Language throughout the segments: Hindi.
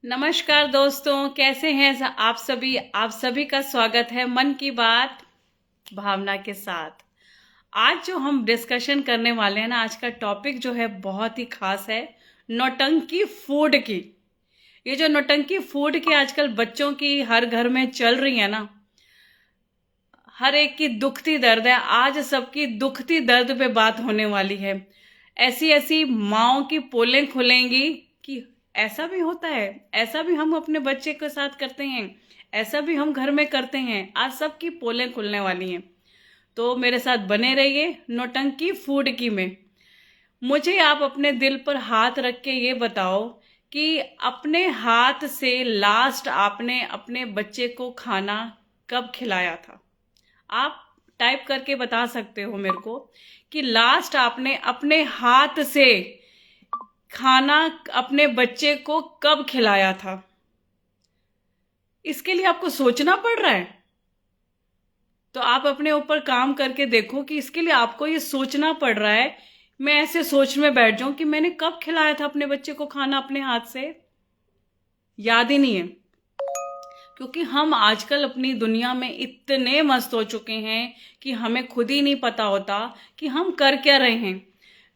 नमस्कार दोस्तों, कैसे हैं आप सभी का स्वागत है मन की बात भावना के साथ। आज जो हम डिस्कशन करने वाले हैं ना, आज का टॉपिक जो है बहुत ही खास है, नौटंकी फूड की। ये जो नौटंकी फूड की आजकल बच्चों की हर घर में चल रही है ना, हर एक की दुखती दर्द है। आज सबकी दुखती दर्द पे बात होने वाली है। ऐसी ऐसी माँओं की पोलें खुलेंगी कि ऐसा भी होता है, ऐसा भी हम अपने बच्चे के साथ करते हैं, ऐसा भी हम घर में करते हैं। आज सबकी पोलें खुलने वाली हैं। तो मेरे साथ बने रहिए नौटंकी फूड की में। मुझे आप अपने दिल पर हाथ रख के ये बताओ कि अपने हाथ से लास्ट आपने अपने बच्चे को खाना कब खिलाया था। आप टाइप करके बता सकते हो मेरे को कि लास्ट आपने अपने हाथ से खाना अपने बच्चे को कब खिलाया था। इसके लिए आपको सोचना पड़ रहा है, तो आप अपने ऊपर काम करके देखो कि इसके लिए आपको ये सोचना पड़ रहा है। मैं ऐसे सोच में बैठ जाऊं कि मैंने कब खिलाया था अपने बच्चे को खाना अपने हाथ से, याद ही नहीं है। क्योंकि हम आजकल अपनी दुनिया में इतने मस्त हो चुके हैं कि हमें खुद ही नहीं पता होता कि हम कर क्या रहे हैं।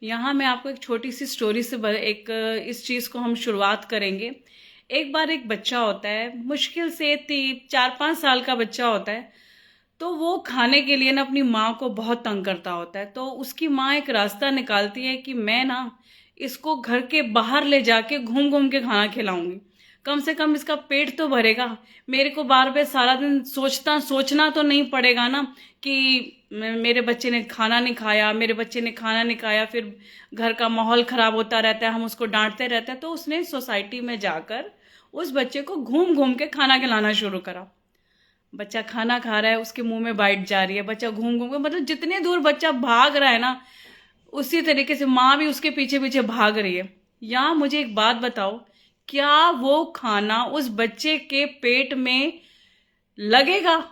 यहाँ मैं आपको एक छोटी सी स्टोरी से एक इस चीज़ को हम शुरुआत करेंगे। एक बार एक बच्चा होता है, मुश्किल से 4-5 साल का बच्चा होता है। तो वो खाने के लिए ना अपनी माँ को बहुत तंग करता होता है। तो उसकी माँ एक रास्ता निकालती है कि मैं ना इसको घर के बाहर ले जाके घूम घूम के खाना खिलाऊंगी, कम से कम इसका पेट तो भरेगा। मेरे को बार बार सारा दिन सोचना तो नहीं पड़ेगा ना कि मेरे बच्चे ने खाना नहीं खाया, मेरे बच्चे ने खाना नहीं खाया, फिर घर का माहौल खराब होता रहता है, हम उसको डांटते रहते हैं। तो उसने सोसाइटी में जाकर उस बच्चे को घूम घूम के खाना खिलाना शुरू करा। बच्चा खाना खा रहा है, उसके मुंह में बाइट जा रही है, बच्चा घूम घूम के, मतलब जितने दूर बच्चा भाग रहा है ना, उसी तरीके से माँ भी उसके पीछे पीछे भाग रही है। यहाँ मुझे एक बात बताओ, क्या वो खाना उस बच्चे के पेट में लगेगा?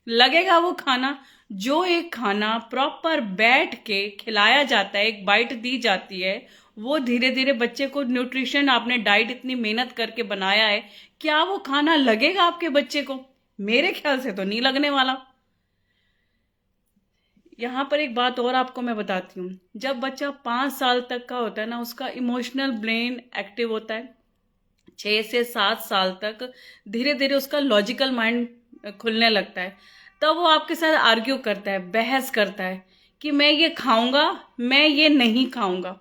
लगेगा वो खाना? जो एक खाना प्रॉपर बैठ के खिलाया जाता है, एक बाइट दी जाती है, वो धीरे धीरे बच्चे को न्यूट्रिशन, आपने डाइट इतनी मेहनत करके बनाया है, क्या वो खाना लगेगा आपके बच्चे को? मेरे ख्याल से तो नहीं लगने वाला। यहाँ पर एक बात और आपको मैं बताती हूँ। जब बच्चा 5 साल तक का होता है ना, उसका इमोशनल ब्रेन एक्टिव होता है। 6 से 7 साल तक धीरे धीरे उसका लॉजिकल माइंड खुलने लगता है। तब वो आपके साथ आर्ग्यू करता है, बहस करता है कि मैं ये खाऊंगा, मैं ये नहीं खाऊंगा।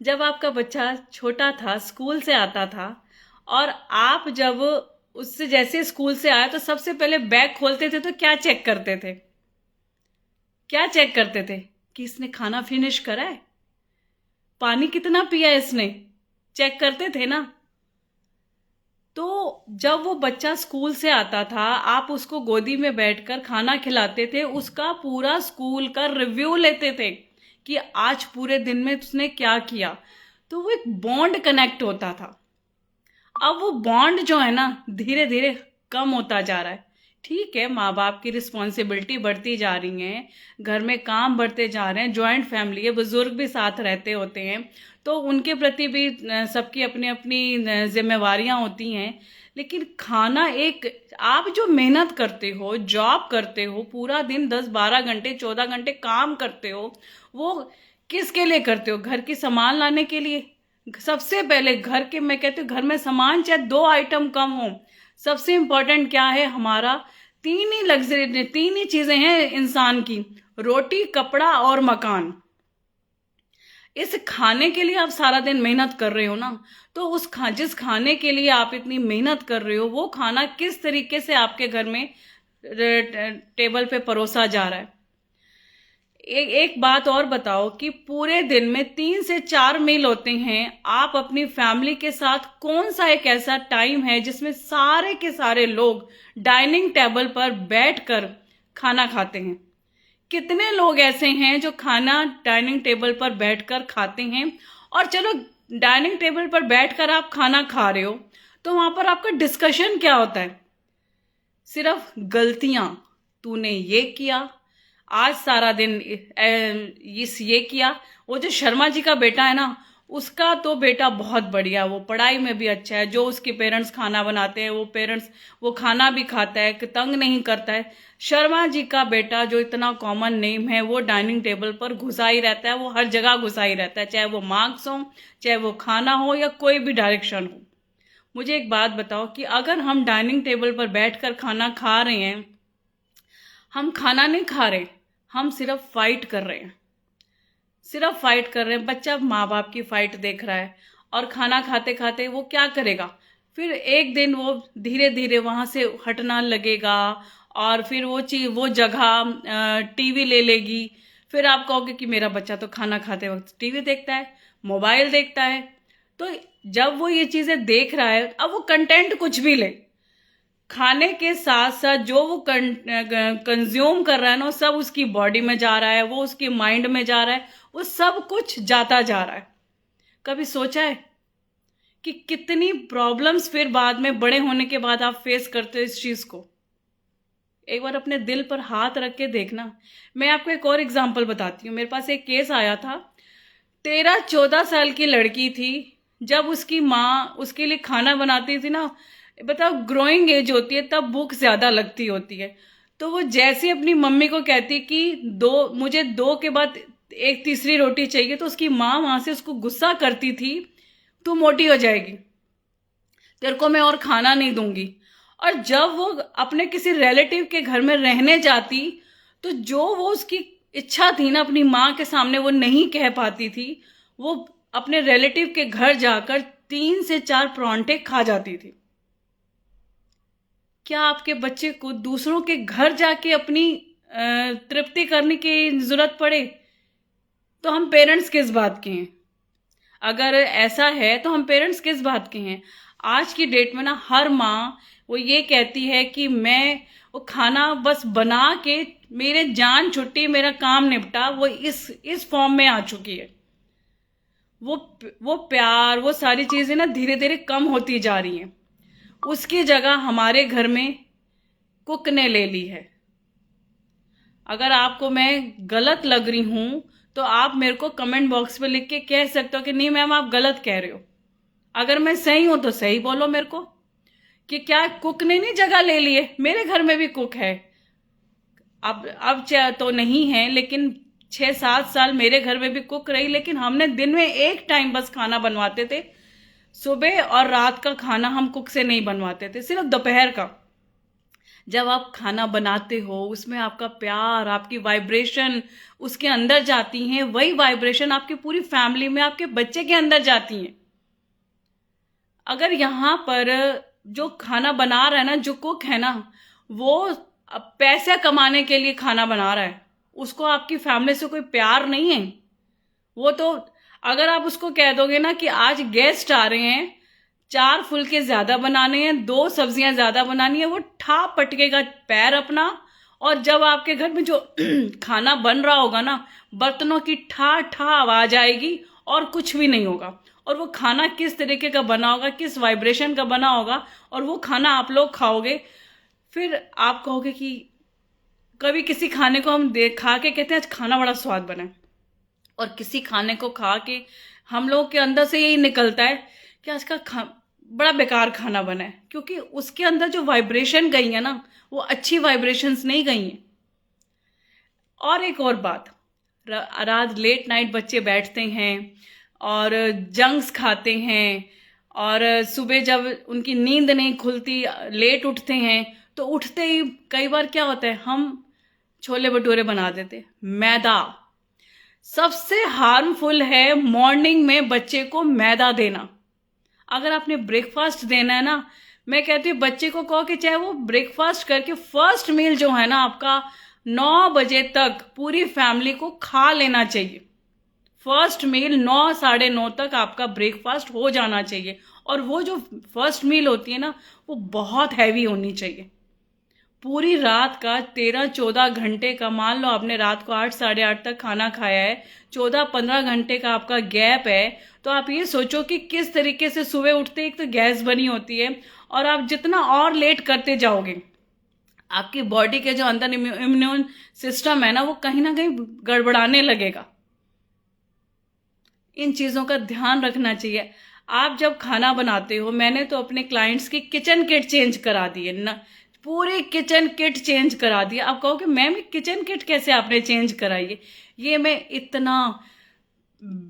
जब आपका बच्चा छोटा था, स्कूल से आता था, और आप जब उससे जैसे स्कूल से आया तो सबसे पहले बैग खोलते थे तो क्या चेक करते थे? क्या चेक करते थे कि इसने खाना फिनिश करा है, पानी कितना पिया है इसने, चेक करते थे ना। तो जब वो बच्चा स्कूल से आता था, आप उसको गोदी में बैठकर खाना खिलाते थे, उसका पूरा स्कूल का रिव्यू लेते थे कि आज पूरे दिन में उसने क्या किया। तो वो एक बॉन्ड कनेक्ट होता था। अब वो बॉन्ड जो है ना, धीरे धीरे कम होता जा रहा है। ठीक है, माँ बाप की रिस्पॉन्सिबिलिटी बढ़ती जा रही है, घर में काम बढ़ते जा रहे हैं, जॉइंट फैमिली है, बुजुर्ग भी साथ रहते होते हैं, तो उनके प्रति भी सबकी अपनी अपनी जिम्मेवारियां होती हैं। लेकिन खाना एक, आप जो मेहनत करते हो, जॉब करते हो, पूरा दिन 10-12 घंटे 14 घंटे काम करते हो, वो किसके लिए करते हो? घर की सामान लाने के लिए। सबसे पहले घर के, मैं कहती हूँ घर में सामान चाहे 2 आइटम कम हो, सबसे इंपॉर्टेंट क्या है हमारा? तीन ही लग्जरी, तीन ही चीजें हैं इंसान की, रोटी, कपड़ा और मकान। इस खाने के लिए आप सारा दिन मेहनत कर रहे हो ना, तो जिस खाने के लिए आप इतनी मेहनत कर रहे हो, वो खाना किस तरीके से आपके घर में टेबल पे परोसा जा रहा है? एक बात और बताओ कि पूरे दिन में 3 से 4 मील होते हैं, आप अपनी फैमिली के साथ कौन सा एक ऐसा टाइम है जिसमें सारे के सारे लोग डाइनिंग टेबल पर बैठकर खाना खाते हैं? कितने लोग ऐसे हैं जो खाना डाइनिंग टेबल पर बैठकर खाते हैं? और चलो, डाइनिंग टेबल पर बैठकर आप खाना खा रहे हो, तो वहां पर आपका डिस्कशन क्या होता है? सिर्फ गलतियां, तूने ये किया, आज सारा दिन इस ये किया। वो जो शर्मा जी का बेटा है ना, उसका तो बेटा बहुत बढ़िया, वो पढ़ाई में भी अच्छा है, जो उसके पेरेंट्स खाना बनाते हैं वो खाना भी खाता है, कि तंग नहीं करता है। शर्मा जी का बेटा, जो इतना कॉमन नेम है, वो डाइनिंग टेबल पर घुसा ही रहता है, वो हर जगह घुसा ही रहता है, चाहे वो मार्क्स हो, चाहे वो खाना हो, या कोई भी डायरेक्शन हो। मुझे एक बात बताओ कि अगर हम डाइनिंग टेबल पर बैठकर खाना खा रहे हैं, हम खाना नहीं खा रहे, हम सिर्फ फाइट कर रहे हैं, सिर्फ फाइट कर रहे हैं। बच्चा माँ बाप की फाइट देख रहा है, और खाना खाते खाते वो क्या करेगा, फिर एक दिन वो धीरे धीरे वहां से हटना लगेगा, और फिर वो जगह टीवी ले लेगी। फिर आप कहोगे कि मेरा बच्चा तो खाना खाते वक्त टीवी देखता है, मोबाइल देखता है। तो जब वो ये चीजें देख रहा है, अब वो कंटेंट कुछ भी ले, खाने के साथ साथ जो वो कंज्यूम कर रहा है ना, वो सब उसकी बॉडी में जा रहा है, वो उसके माइंड में जा रहा है, वो सब कुछ जाता जा रहा है। कभी सोचा है कि कितनी प्रॉब्लम्स फिर बाद में बड़े होने के बाद आप फेस करते हो इस चीज को? एक बार अपने दिल पर हाथ रख के देखना। मैं आपको एक और एग्जांपल बताती हूँ। मेरे पास एक केस आया था, 13-14 साल की लड़की थी। जब उसकी माँ उसके लिए खाना बनाती थी ना, बताओ ग्रोइंग एज होती है, तब भूख ज्यादा लगती होती है। तो वो जैसे अपनी मम्मी को कहती कि मुझे 2 के बाद एक तीसरी रोटी चाहिए, तो उसकी माँ वहां से उसको गुस्सा करती थी, तू मोटी हो जाएगी, तेरे को मैं और खाना नहीं दूंगी। और जब वो अपने किसी रिलेटिव के घर में रहने जाती, तो जो वो उसकी इच्छा थी ना अपनी माँ के सामने वो नहीं कह पाती थी, वो अपने रिलेटिव के घर जाकर 3 से 4 परांठे खा जाती थी। क्या आपके बच्चे को दूसरों के घर जाके अपनी तृप्ति करने की जरूरत पड़े? तो हम पेरेंट्स किस बात के हैं? अगर ऐसा है तो हम पेरेंट्स किस बात के हैं? आज की डेट में ना हर माँ वो ये कहती है कि मैं वो खाना बस बना के मेरे जान छुट्टी, मेरा काम निपटा, वो इस फॉर्म में आ चुकी है। वो प्यार, वो सारी चीजें ना धीरे धीरे कम होती जा रही हैं। उसकी जगह हमारे घर में कुक ने ले ली है। अगर आपको मैं गलत लग रही हूं तो आप मेरे को कमेंट बॉक्स में लिख के कह सकते हो कि नहीं मैम आप गलत कह रहे हो। अगर मैं सही हूं तो सही बोलो मेरे को, कि क्या कुक ने नहीं जगह ले ली है? मेरे घर में भी कुक है, अब तो नहीं है, लेकिन 6-7 साल मेरे घर में भी कुक रही। लेकिन हमने दिन में एक टाइम बस खाना बनवाते थे, सुबह और रात का खाना हम कुक से नहीं बनवाते थे, सिर्फ दोपहर का। जब आप खाना बनाते हो उसमें आपका प्यार, आपकी वाइब्रेशन उसके अंदर जाती हैं, वही वाइब्रेशन आपकी पूरी फैमिली में, आपके बच्चे के अंदर जाती हैं। अगर यहाँ पर जो खाना बना रहा है ना, जो कुक है ना, वो पैसे कमाने के लिए खाना बना रहा है, उसको आपकी फैमिली से कोई प्यार नहीं है। वो तो अगर आप उसको कह दोगे ना कि आज गेस्ट आ रहे हैं, 4 फुलके ज्यादा बनाने हैं, 2 सब्जियां ज्यादा बनानी है, वो ठा पटकेगा पैर अपना। और जब आपके घर में जो खाना बन रहा होगा ना, बर्तनों की ठा ठा आवाज आएगी और कुछ भी नहीं होगा। और वो खाना किस तरीके का बना होगा, किस वाइब्रेशन का बना होगा, और वो खाना आप लोग खाओगे, फिर आप कहोगे कि कभी किसी खाने को हम खा के कहते हैं आज खाना बड़ा स्वाद बना है, और किसी खाने को खा के हम लोग के अंदर से यही निकलता है कि आज का बड़ा बेकार खाना बना है, क्योंकि उसके अंदर जो वाइब्रेशन गई है ना, वो अच्छी वाइब्रेशंस नहीं गई हैं। और एक और बात, रात लेट नाइट बच्चे बैठते हैं और जंक्स खाते हैं, और सुबह जब उनकी नींद नहीं खुलती, लेट उठते हैं, तो उठते ही कई बार क्या होता है, हम छोले भटूरे बना देते। मैदा सबसे हार्मफुल है मॉर्निंग में बच्चे को मैदा देना। अगर आपने ब्रेकफास्ट देना है ना, मैं कहती हूँ बच्चे को कहो कि चाहे वो ब्रेकफास्ट करके फर्स्ट मील जो है ना आपका 9 बजे तक पूरी फैमिली को खा लेना चाहिए। फर्स्ट मील 9, 9:30 तक आपका ब्रेकफास्ट हो जाना चाहिए। और वो जो फर्स्ट मील होती है ना, वो बहुत हैवी होनी चाहिए। पूरी रात का 13-14 घंटे का, मान लो आपने रात को 8, 8:30 तक खाना खाया है, 14-15 घंटे का आपका गैप है, तो आप ये सोचो कि किस तरीके से सुबह उठते एक तो गैस बनी होती है, और आप जितना और लेट करते जाओगे, आपकी बॉडी के जो अंदर इम्यून सिस्टम है ना, वो कहीं ना कहीं गड़बड़ाने लगेगा। इन चीज़ों का ध्यान रखना चाहिए। आप जब खाना बनाते हो, मैंने तो अपने क्लाइंट्स की किचन किट चेंज करा दी है ना, पूरी किचन किट चेंज करा दी। आप कहोगे मैम किचन किट कैसे आपने चेंज कराई है? ये मैं इतना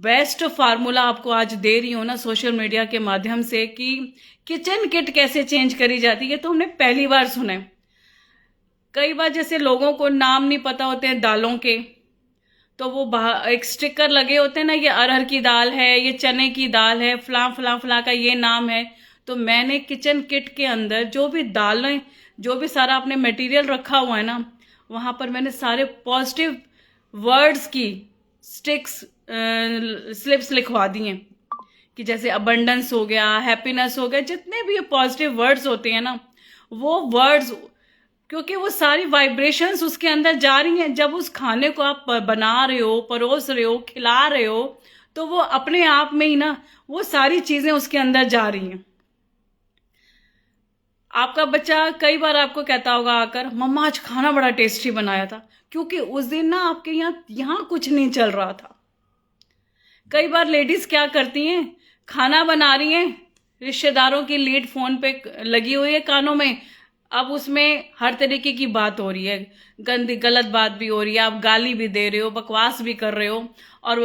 बेस्ट फार्मूला आपको आज दे रही हूँ ना सोशल मीडिया के माध्यम से कि किचन किट कैसे चेंज करी जाती है, तो हमने पहली बार सुना है। कई बार जैसे लोगों को नाम नहीं पता होते हैं दालों के, तो वो एक स्टिकर लगे होते हैं ना, ये अरहर की दाल है, ये चने की दाल है, फला फला फला का ये नाम है। तो मैंने किचन किट के अंदर जो भी दालें, जो भी सारा अपने मटेरियल रखा हुआ है ना, वहां पर मैंने सारे पॉजिटिव वर्ड्स की स्टिक्स स्लिप्स लिखवा दी हैं कि जैसे अबंडेंस हो गया, हैप्पीनेस हो गया, जितने भी ये पॉजिटिव वर्ड्स होते हैं ना, वो वर्ड्स, क्योंकि वो सारी वाइब्रेशंस उसके अंदर जा रही हैं। जब उस खाने को आप बना रहे हो, परोस रहे हो, खिला रहे हो, तो वो अपने आप में ही ना वो सारी चीजें उसके अंदर जा रही हैं। आपका बच्चा कई बार आपको कहता होगा आकर, मम्मा आज खाना बड़ा टेस्टी बनाया था, क्योंकि उस दिन ना आपके यहाँ कुछ नहीं चल रहा था। कई बार लेडीज क्या करती हैं, खाना बना रही हैं, रिश्तेदारों की लीड फोन पे लगी हुई है कानों में, अब उसमें हर तरीके की बात हो रही है, गंदी गलत बात भी हो रही है, आप गाली भी दे रहे हो, बकवास भी कर रहे हो, और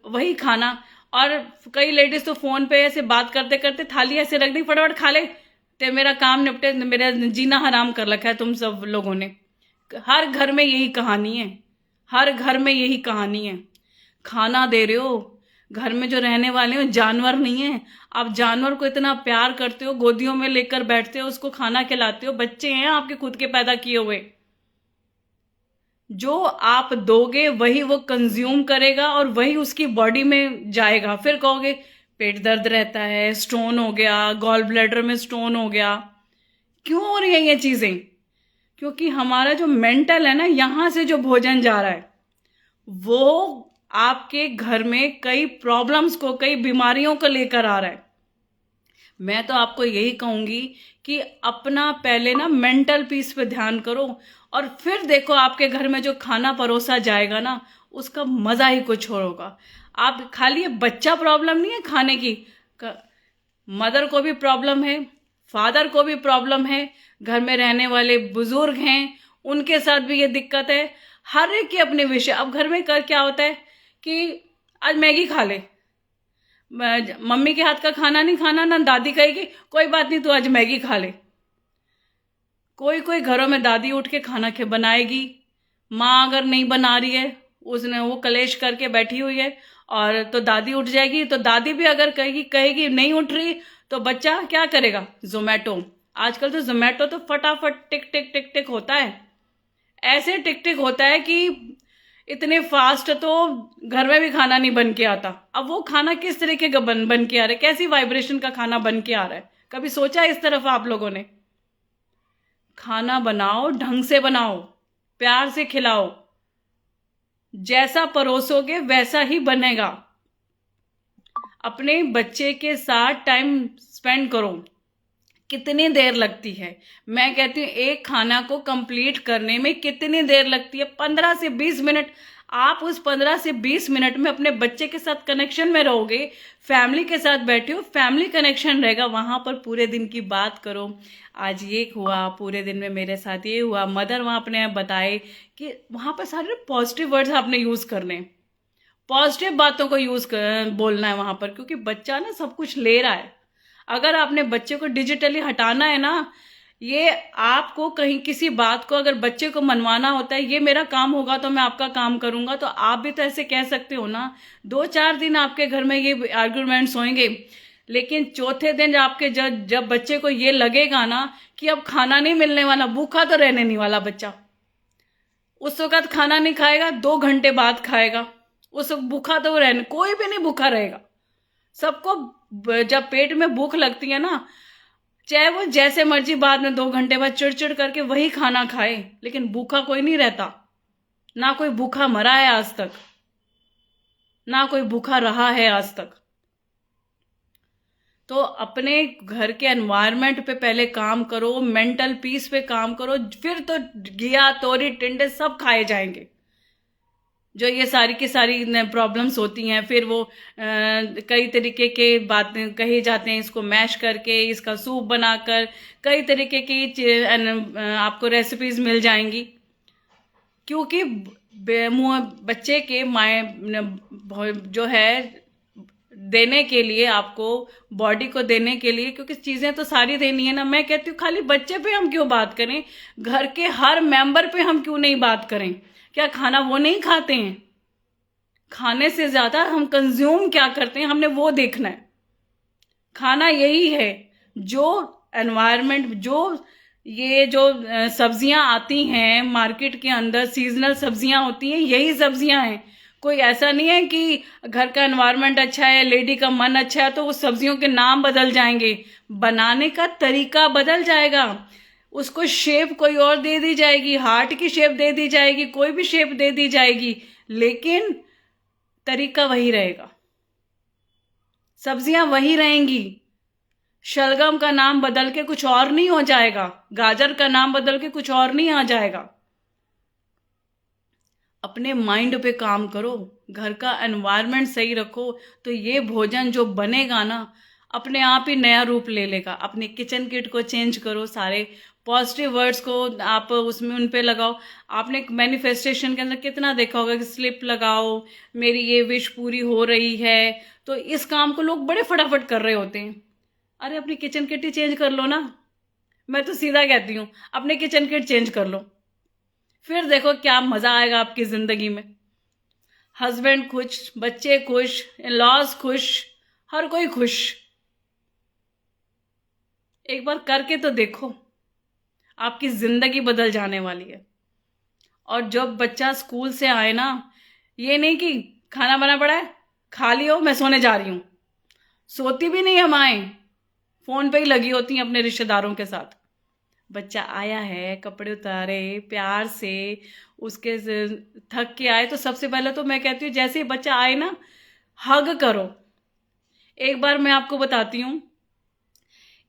वही खाना। और कई लेडीज तो फोन पे ऐसे बात करते करते थाली ऐसे रख दी, फटाफट खा ले, ते मेरा काम निपटे, मेरा जीना हराम कर रखा है तुम सब लोगों ने। हर घर में यही कहानी है, हर घर में यही कहानी है। खाना दे रहे हो, घर में जो रहने वाले हो जानवर नहीं है, आप जानवर को इतना प्यार करते हो, गोदियों में लेकर बैठते हो, उसको खाना खिलाते हो, बच्चे हैं आपके खुद के पैदा किए हुए, जो आप दोगे वही वो कंज्यूम करेगा और वही उसकी बॉडी में जाएगा। फिर कहोगे पेट दर्द रहता है, स्टोन हो गया, गॉल ब्लैडर में स्टोन हो गया। क्यों हो रही है ये चीजें? क्योंकि हमारा जो मेंटल है ना, यहां से जो भोजन जा रहा है, वो आपके घर में कई प्रॉब्लम्स को, कई बीमारियों को लेकर आ रहा है। मैं तो आपको यही कहूंगी कि अपना पहले ना मेंटल पीस पे ध्यान करो, और फिर देखो आपके घर में जो खाना परोसा जाएगा ना, उसका मजा ही कुछ और होगा। आप खाली ये बच्चा प्रॉब्लम नहीं है खाने की, मदर को भी प्रॉब्लम है, फादर को भी प्रॉब्लम है, घर में रहने वाले बुजुर्ग हैं उनके साथ भी ये दिक्कत है। हर एक के अपने विषय। अब घर में कर क्या होता है कि आज मैगी खा ले, मम्मी के हाथ का खाना नहीं खाना ना, दादी कहेगी कोई बात नहीं तू आज मैगी खा ले। कोई कोई घरों में दादी उठ के खाना बनाएगी, माँ अगर नहीं बना रही है, उसने वो कलेश करके बैठी हुई है, और तो दादी उठ जाएगी। तो दादी भी अगर कहेगी कहेगी नहीं उठ रही, तो बच्चा क्या करेगा? जोमेटो। आजकल तो जोमेटो तो फटाफट टिक टिक टिक टिक होता है, ऐसे टिक टिक होता है कि इतने फास्ट तो घर में भी खाना नहीं बन के आता। अब वो खाना किस तरीके का बन के आ रहा है, कैसी वाइब्रेशन का खाना बन के आ रहा है? कभी सोचा इस तरफ आप लोगों ने? खाना बनाओ, ढंग से बनाओ, प्यार से खिलाओ, जैसा परोसोगे वैसा ही बनेगा। अपने बच्चे के साथ टाइम स्पेंड करो। कितनी देर लगती है? मैं कहती हूँ एक खाना को कंप्लीट करने में कितनी देर लगती है? 15 से 20 मिनट। आप उस 15 से 20 मिनट में अपने बच्चे के साथ कनेक्शन में रहोगे, फैमिली के साथ बैठे हो, फैमिली कनेक्शन रहेगा, वहां पर पूरे दिन की बात करो, आज ये हुआ, पूरे दिन में मेरे साथ ये हुआ, मदर वहां अपने बताए, कि वहां पर सारे पॉजिटिव वर्ड्स आपने यूज करने, पॉजिटिव बातों को बोलना है वहां पर, क्योंकि बच्चा ना सब कुछ ले रहा है। अगर आपने बच्चे को डिजिटली हटाना है ना, ये आपको कहीं किसी बात को अगर बच्चे को मनवाना होता है, ये मेरा काम होगा तो मैं आपका काम करूंगा, तो आप भी तो ऐसे कह सकते हो ना। 2-4 दिन आपके घर में ये आर्गुमेंट्स होंगे, लेकिन चौथे दिन आपके जब बच्चे को ये लगेगा ना कि अब खाना नहीं मिलने वाला, भूखा तो रहने नहीं वाला बच्चा, उस वक्त खाना नहीं खाएगा, 2 घंटे बाद खाएगा, उस वक्त भूखा तो रहने, कोई भी नहीं भूखा रहेगा। सबको जब पेट में भूख लगती है ना, चाहे वो जैसे मर्जी बाद में 2 घंटे बाद चिड़चिड़ करके वही खाना खाए, लेकिन भूखा कोई नहीं रहता। ना कोई भूखा मरा है आज तक, ना कोई भूखा रहा है आज तक। तो अपने घर के एनवायरनमेंट पे पहले काम करो, मेंटल पीस पे काम करो, फिर तो घिया तोरी टिंडे सब खाए जाएंगे। जो ये सारी की सारी प्रॉब्लम्स होती हैं, फिर वो कई तरीके के बातें कहे जाते हैं, इसको मैश करके इसका सूप बनाकर कई तरीके की आपको रेसिपीज मिल जाएंगी। क्योंकि बच्चे के जो है देने के लिए, आपको बॉडी को देने के लिए, क्योंकि चीजें तो सारी देनी है ना। मैं कहती हूँ खाली बच्चे पे हम क्यों बात करें, घर के हर मेंबर पे हम क्यों नहीं बात करें। क्या खाना वो नहीं खाते हैं? खाने से ज्यादा हम कंज्यूम क्या करते हैं, हमने वो देखना है। खाना यही है जो एनवायरनमेंट, ये जो सब्जियां आती हैं मार्केट के अंदर, सीजनल सब्जियां होती हैं, यही सब्जियां हैं। कोई ऐसा नहीं है कि घर का एनवायरनमेंट अच्छा है, लेडी का मन अच्छा है तो उस सब्जियों के नाम बदल जाएंगे, बनाने का तरीका बदल जाएगा, उसको शेप कोई और दे दी जाएगी, हार्ट की शेप दे दी जाएगी, कोई भी शेप दे दी जाएगी, लेकिन तरीका वही रहेगा, सब्जियां वही रहेंगी। शलगम का नाम बदल के कुछ और नहीं हो जाएगा, गाजर का नाम बदल के कुछ और नहीं आ जाएगा। अपने माइंड पे काम करो, घर का एनवायरनमेंट सही रखो, तो ये भोजन जो बनेगा ना अपने आप ही नया रूप ले लेगा। अपने किचन किट को चेंज करो, सारे पॉजिटिव वर्ड्स को आप उसमें उन पे लगाओ। आपने मैनिफेस्टेशन के अंदर कितना देखा होगा कि स्लिप लगाओ, मेरी ये विश पूरी हो रही है, तो इस काम को लोग बड़े फटाफट कर रहे होते हैं। अरे अपनी किचन किट ही चेंज कर लो ना। मैं तो सीधा कहती हूँ अपने किचन किट चेंज कर लो, फिर देखो क्या मजा आएगा आपकी जिंदगी में। हस्बैंड खुश, बच्चे खुश, इन-लॉज खुश, हर कोई खुश। एक बार करके तो देखो, आपकी जिंदगी बदल जाने वाली है। और जब बच्चा स्कूल से आए ना, ये नहीं कि खाना बना पड़ा है, खा लियो मैं सोने जा रही हूं। सोती भी नहीं हम आए, फोन पे ही लगी होती हैं अपने रिश्तेदारों के साथ। बच्चा आया है, कपड़े उतारे, प्यार से उसके थक के आए तो सबसे पहले तो मैं कहती हूँ जैसे ही बच्चा आए ना, हग करो। एक बार मैं आपको बताती हूँ,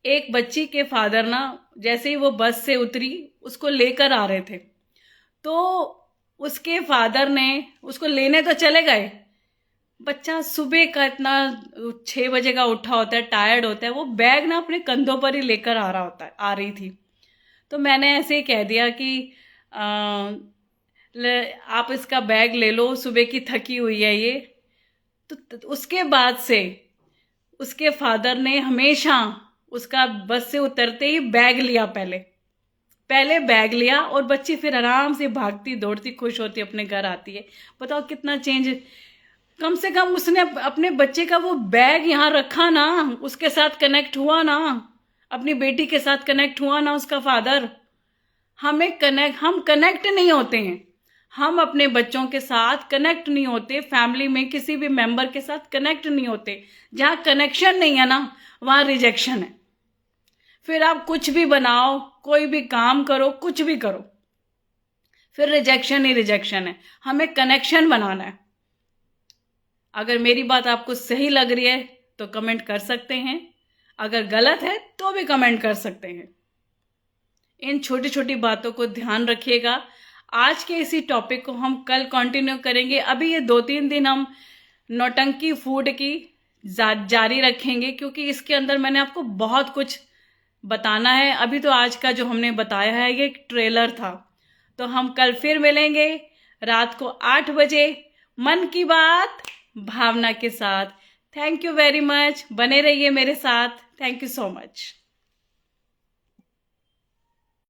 एक बच्ची के फादर ना जैसे ही वो बस से उतरी, उसको लेकर आ रहे थे, तो उसके फादर ने उसको लेने तो चले गए। बच्चा सुबह का इतना 6 बजे का उठा होता है, टायर्ड होता है, वो बैग ना अपने कंधों पर ही लेकर आ रही थी। तो मैंने ऐसे ही कह दिया कि आप इसका बैग ले लो, सुबह की थकी हुई है ये। तो उसके बाद से उसके फादर ने हमेशा उसका बस से उतरते ही बैग लिया, पहले बैग लिया, और बच्ची फिर आराम से भागती दौड़ती खुश होती अपने घर आती है। बताओ कितना चेंज। कम से कम उसने अपने बच्चे का वो बैग यहाँ रखा ना, उसके साथ कनेक्ट हुआ ना, अपनी बेटी के साथ कनेक्ट हुआ ना उसका फादर। हम कनेक्ट नहीं होते हैं, हम अपने बच्चों के साथ कनेक्ट नहीं होते, फैमिली में किसी भी मेंबर के साथ कनेक्ट नहीं होते। जहां कनेक्शन नहीं है ना, वहां रिजेक्शन है। फिर आप कुछ भी बनाओ, कोई भी काम करो, कुछ भी करो, फिर रिजेक्शन ही रिजेक्शन है। हमें कनेक्शन बनाना है। अगर मेरी बात आपको सही लग रही है तो कमेंट कर सकते हैं, अगर गलत है तो भी कमेंट कर सकते हैं। इन छोटी छोटी बातों को ध्यान रखिएगा। आज के इसी टॉपिक को हम कल कंटिन्यू करेंगे। अभी ये 2-3 दिन हम नौटंकी फूड की जारी रखेंगे, क्योंकि इसके अंदर मैंने आपको बहुत कुछ बताना है। अभी तो आज का जो हमने बताया है ये एक ट्रेलर था। तो हम कल फिर मिलेंगे रात को 8 बजे मन की बात भावना के साथ। थैंक यू वेरी मच, बने रहिए मेरे साथ। Thank you so much.